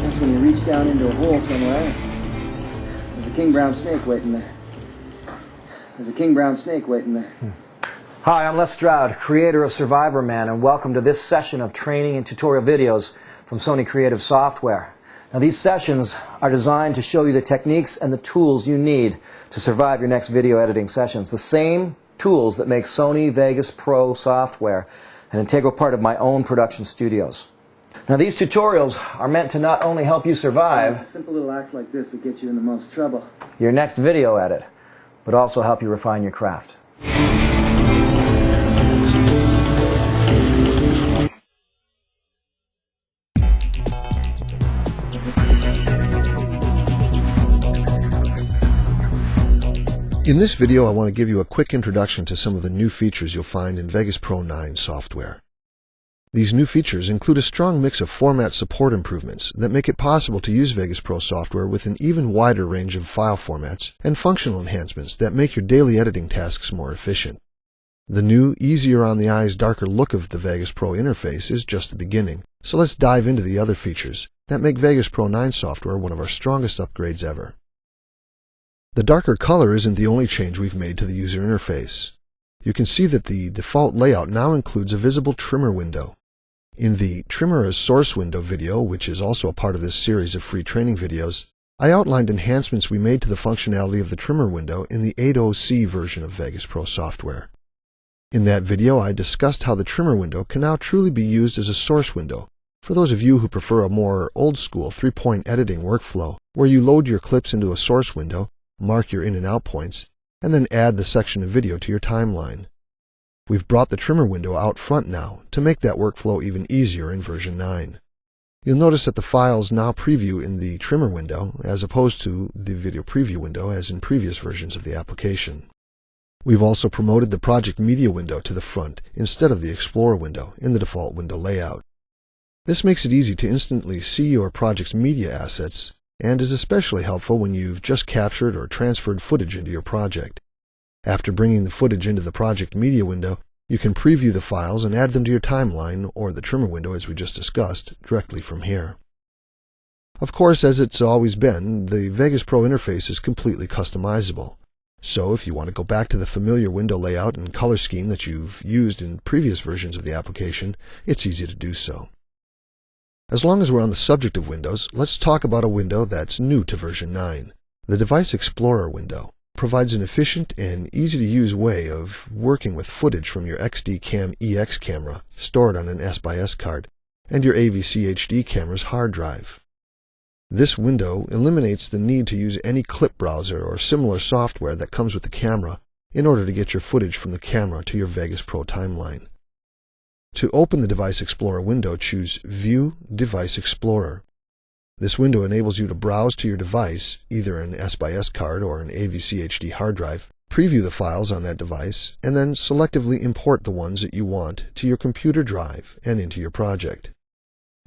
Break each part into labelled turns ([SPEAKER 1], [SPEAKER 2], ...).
[SPEAKER 1] That's when you reach down into a hole somewhere. There's a king brown snake waiting there. There's a king brown snake waiting there.
[SPEAKER 2] Hi, I'm Les Stroud, creator of Survivor Man, and welcome to this session of training and tutorial videos from Sony Creative Software. Now, these sessions are designed to show you the techniques and the tools you need to survive your next video editing sessions. The same tools that make Sony Vegas Pro software an integral part of my own production studios. Now, these tutorials are meant to not only help you survive
[SPEAKER 1] simple little acts like this that get you in the most trouble.
[SPEAKER 2] Your next video edit, but also help you refine your craft.
[SPEAKER 3] In this video, I want to give you a quick introduction to some of the new features you'll find in Vegas Pro 9 software. These new features include a strong mix of format support improvements that make it possible to use Vegas Pro software with an even wider range of file formats and functional enhancements that make your daily editing tasks more efficient. The new, easier on the eyes, darker look of the Vegas Pro interface is just the beginning, so let's dive into the other features that make Vegas Pro 9 software one of our strongest upgrades ever. The darker color isn't the only change we've made to the user interface. You can see that the default layout now includes a visible trimmer window. In the Trimmer as Source window video, which is also a part of this series of free training videos, I outlined enhancements we made to the functionality of the trimmer window in the 8.0c version of Vegas Pro software. In that video, I discussed how the trimmer window can now truly be used as a source window for those of you who prefer a more old-school three-point editing workflow, where you load your clips into a source window, mark your in and out points, and then add the section of video to your timeline. We've brought the trimmer window out front now to make that workflow even easier in version 9. You'll notice that the files now preview in the trimmer window as opposed to the video preview window as in previous versions of the application. We've also promoted the project media window to the front instead of the Explorer window in the default window layout. This makes it easy to instantly see your project's media assets and is especially helpful when you've just captured or transferred footage into your project. After bringing the footage into the project media window, you can preview the files and add them to your timeline or the trimmer window as we just discussed directly from here. Of course, as it's always been, the Vegas Pro interface is completely customizable. So if you want to go back to the familiar window layout and color scheme that you've used in previous versions of the application, it's easy to do so. As long as we're on the subject of windows, let's talk about a window that's new to version 9. The Device Explorer window provides an efficient and easy-to-use way of working with footage from your XD Cam EX camera stored on an S/S card and your AVC HD camera's hard drive. This window eliminates the need to use any clip browser or similar software that comes with the camera in order to get your footage from the camera to your Vegas Pro timeline. To open the Device Explorer window, choose View Device Explorer. This window enables you to browse to your device, either an S/S card or an AVC HD hard drive, preview the files on that device, and then selectively import the ones that you want to your computer drive and into your project.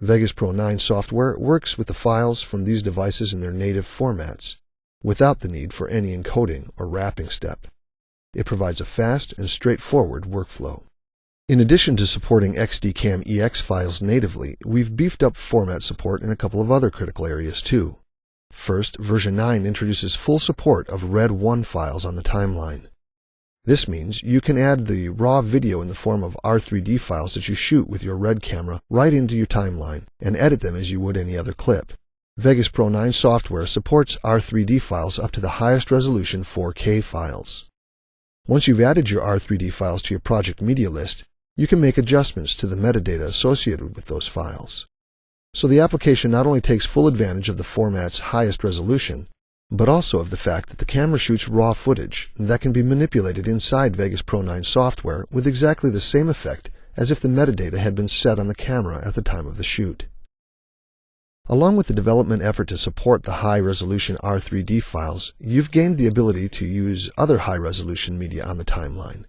[SPEAKER 3] Vegas Pro 9 software works with the files from these devices in their native formats, without the need for any encoding or wrapping step. It provides a fast and straightforward workflow. In addition to supporting XD Cam EX files natively, we've beefed up format support in a couple of other critical areas too. First, version 9 introduces full support of RED 1 files on the timeline. This means you can add the raw video in the form of R3D files that you shoot with your RED camera right into your timeline and edit them as you would any other clip. Vegas Pro 9 software supports R3D files up to the highest resolution 4K files. Once you've added your R3D files to your project media list, you can make adjustments to the metadata associated with those files. So the application not only takes full advantage of the format's highest resolution, but also of the fact that the camera shoots raw footage that can be manipulated inside Vegas Pro 9 software with exactly the same effect as if the metadata had been set on the camera at the time of the shoot. Along with the development effort to support the high-resolution R3D files, you've gained the ability to use other high-resolution media on the timeline.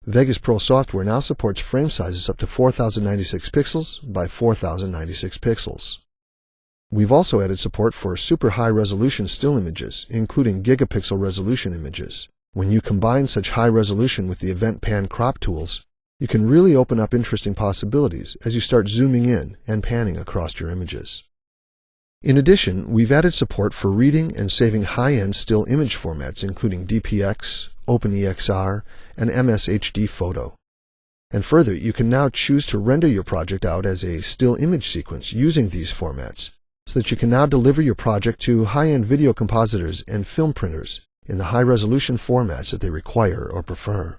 [SPEAKER 3] Vegas Pro software now supports frame sizes up to 4096 pixels by 4096 pixels. We've also added support for super high-resolution still images, including gigapixel resolution images. When you combine such high resolution with the event pan crop tools, you can really open up interesting possibilities as you start zooming in and panning across your images. In addition, we've added support for reading and saving high-end still image formats including DPX, OpenEXR, and MSHD photo. And further, you can now choose to render your project out as a still image sequence using these formats, so that you can now deliver your project to high-end video compositors and film printers in the high-resolution formats that they require or prefer.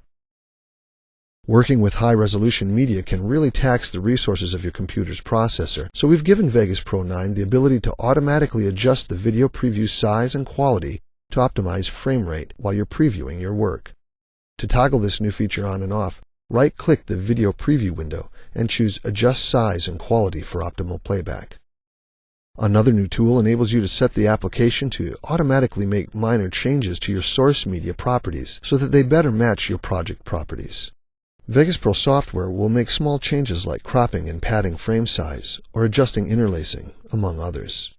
[SPEAKER 3] Working with high-resolution media can really tax the resources of your computer's processor, so we've given Vegas Pro 9 the ability to automatically adjust the video preview size and quality to optimize frame rate while you're previewing your work. To toggle this new feature on and off, right-click the video preview window and choose Adjust Size and Quality for optimal playback. Another new tool enables you to set the application to automatically make minor changes to your source media properties so that they better match your project properties. Vegas Pro software will make small changes like cropping and padding frame size or adjusting interlacing, among others.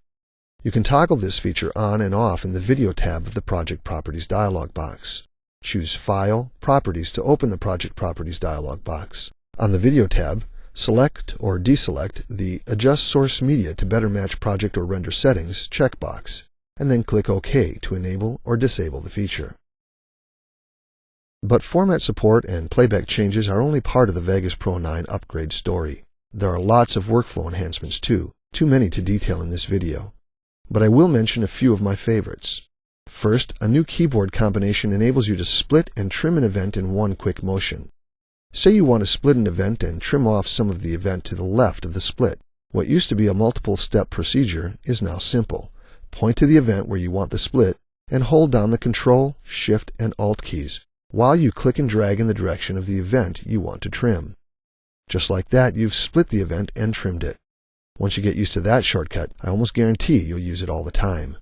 [SPEAKER 3] You can toggle this feature on and off in the Video tab of the Project Properties dialog box. Choose File, Properties to open the Project Properties dialog box. On the Video tab, select or deselect the Adjust Source Media to better match project or render settings checkbox, and then click OK to enable or disable the feature. But format support and playback changes are only part of the Vegas Pro 9 upgrade story. There are lots of workflow enhancements too many to detail in this video. But I will mention a few of my favorites. First, a new keyboard combination enables you to split and trim an event in one quick motion. Say you want to split an event and trim off some of the event to the left of the split. What used to be a multiple-step procedure is now simple. Point to the event where you want the split and hold down the Control, Shift, and Alt keys while you click and drag in the direction of the event you want to trim. Just like that, you've split the event and trimmed it. Once you get used to that shortcut, I almost guarantee you'll use it all the time.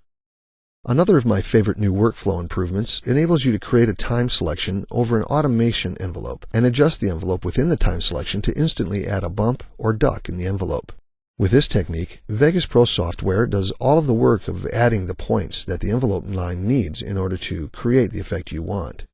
[SPEAKER 3] Another of my favorite new workflow improvements enables you to create a time selection over an automation envelope and adjust the envelope within the time selection to instantly add a bump or duck in the envelope. With this technique, Vegas Pro software does all of the work of adding the points that the envelope line needs in order to create the effect you want.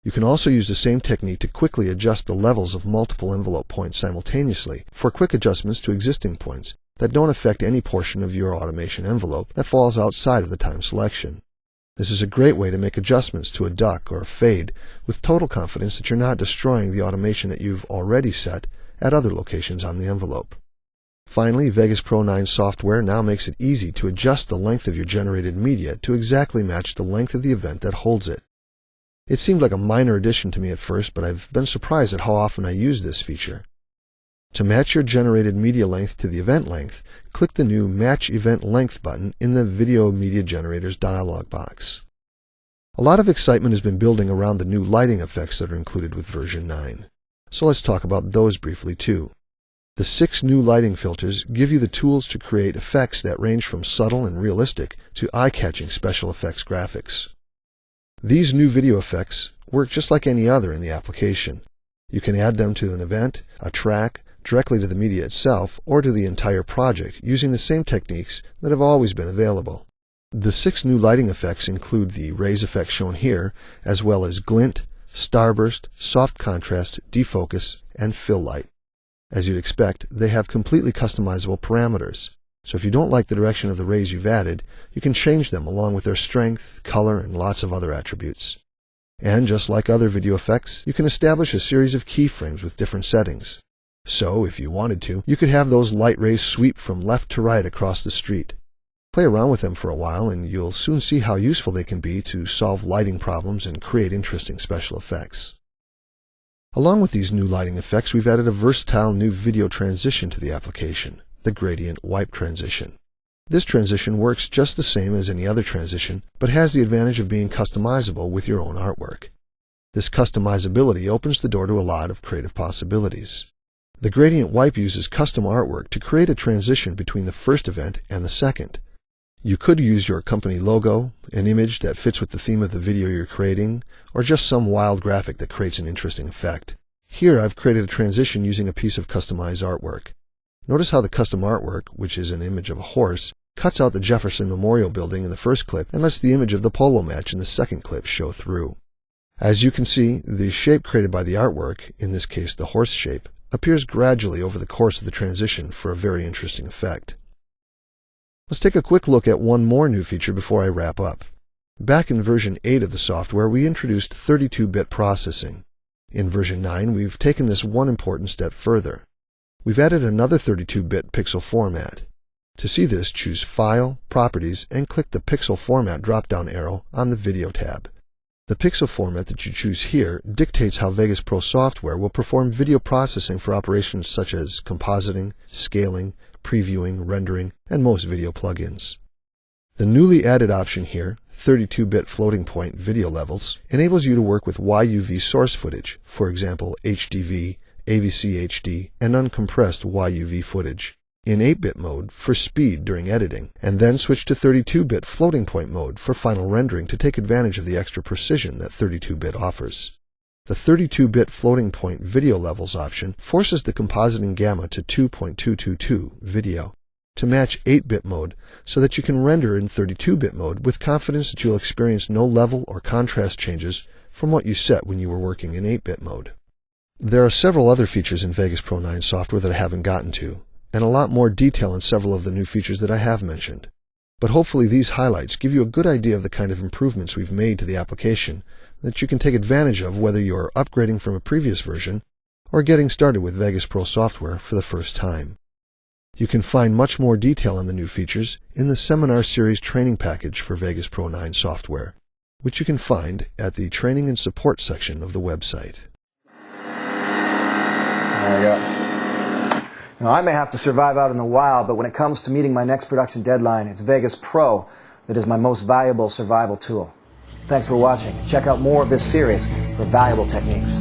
[SPEAKER 3] You can also use the same technique to quickly adjust the levels of multiple envelope points simultaneously for quick adjustments to existing points that don't affect any portion of your automation envelope that falls outside of the time selection. This is a great way to make adjustments to a duck or a fade with total confidence that you're not destroying the automation that you've already set at other locations on the envelope. Finally, Vegas Pro 9 software now makes it easy to adjust the length of your generated media to exactly match the length of the event that holds it. It seemed like a minor addition to me at first, but I've been surprised at how often I use this feature. To match your generated media length to the event length, click the new Match Event Length button in the Video Media Generators dialog box. A lot of excitement has been building around the new lighting effects that are included with version 9. So let's talk about those briefly too. The 6 new lighting filters give you the tools to create effects that range from subtle and realistic to eye-catching special effects graphics. These new video effects work just like any other in the application. You can add them to an event, a track, directly to the media itself, or to the entire project using the same techniques that have always been available. The 6 new lighting effects include the raise effect shown here, as well as glint, starburst, soft contrast, defocus, and fill light. As you'd expect, they have completely customizable parameters. So if you don't like the direction of the rays you've added, you can change them along with their strength, color, and lots of other attributes. And just like other video effects, you can establish a series of keyframes with different settings. So, if you wanted to, you could have those light rays sweep from left to right across the street. Play around with them for a while and you'll soon see how useful they can be to solve lighting problems and create interesting special effects. Along with these new lighting effects, we've added a versatile new video transition to the application, the Gradient Wipe Transition. This transition works just the same as any other transition, but has the advantage of being customizable with your own artwork. This customizability opens the door to a lot of creative possibilities. The Gradient Wipe uses custom artwork to create a transition between the first event and the second. You could use your company logo, an image that fits with the theme of the video you're creating, or just some wild graphic that creates an interesting effect. Here I've created a transition using a piece of customized artwork. Notice how the custom artwork, which is an image of a horse, cuts out the Jefferson Memorial Building in the first clip and lets the image of the polo match in the second clip show through. As you can see, the shape created by the artwork, in this case the horse shape, appears gradually over the course of the transition for a very interesting effect. Let's take a quick look at one more new feature before I wrap up. Back in version 8 of the software, we introduced 32-bit processing. In version 9, we've taken this one important step further. We've added another 32-bit pixel format. To see this, choose File, Properties, and click the Pixel Format drop-down arrow on the Video tab. The pixel format that you choose here dictates how Vegas Pro software will perform video processing for operations such as compositing, scaling, previewing, rendering, and most video plugins. The newly added option here, 32-bit floating point video levels, enables you to work with YUV source footage, for example HDV, AVC HD, and uncompressed YUV footage, in 8-bit mode for speed during editing, and then switch to 32-bit floating point mode for final rendering to take advantage of the extra precision that 32-bit offers. The 32-bit floating point video levels option forces the compositing gamma to 2.222 video to match 8-bit mode so that you can render in 32-bit mode with confidence that you'll experience no level or contrast changes from what you set when you were working in 8-bit mode. There are several other features in Vegas Pro 9 software that I haven't gotten to, and a lot more detail in several of the new features that I have mentioned. But hopefully these highlights give you a good idea of the kind of improvements we've made to the application that you can take advantage of whether you're upgrading from a previous version or getting started with Vegas Pro software for the first time. You can find much more detail on the new features in the Seminar Series training package for Vegas Pro 9 software, which you can find at the Training and Support section of the website.
[SPEAKER 2] There you go. Now, I may have to survive out in the wild, but when it comes to meeting my next production deadline, it's Vegas Pro that is my most valuable survival tool. Thanks for watching. Check out more of this series for valuable techniques.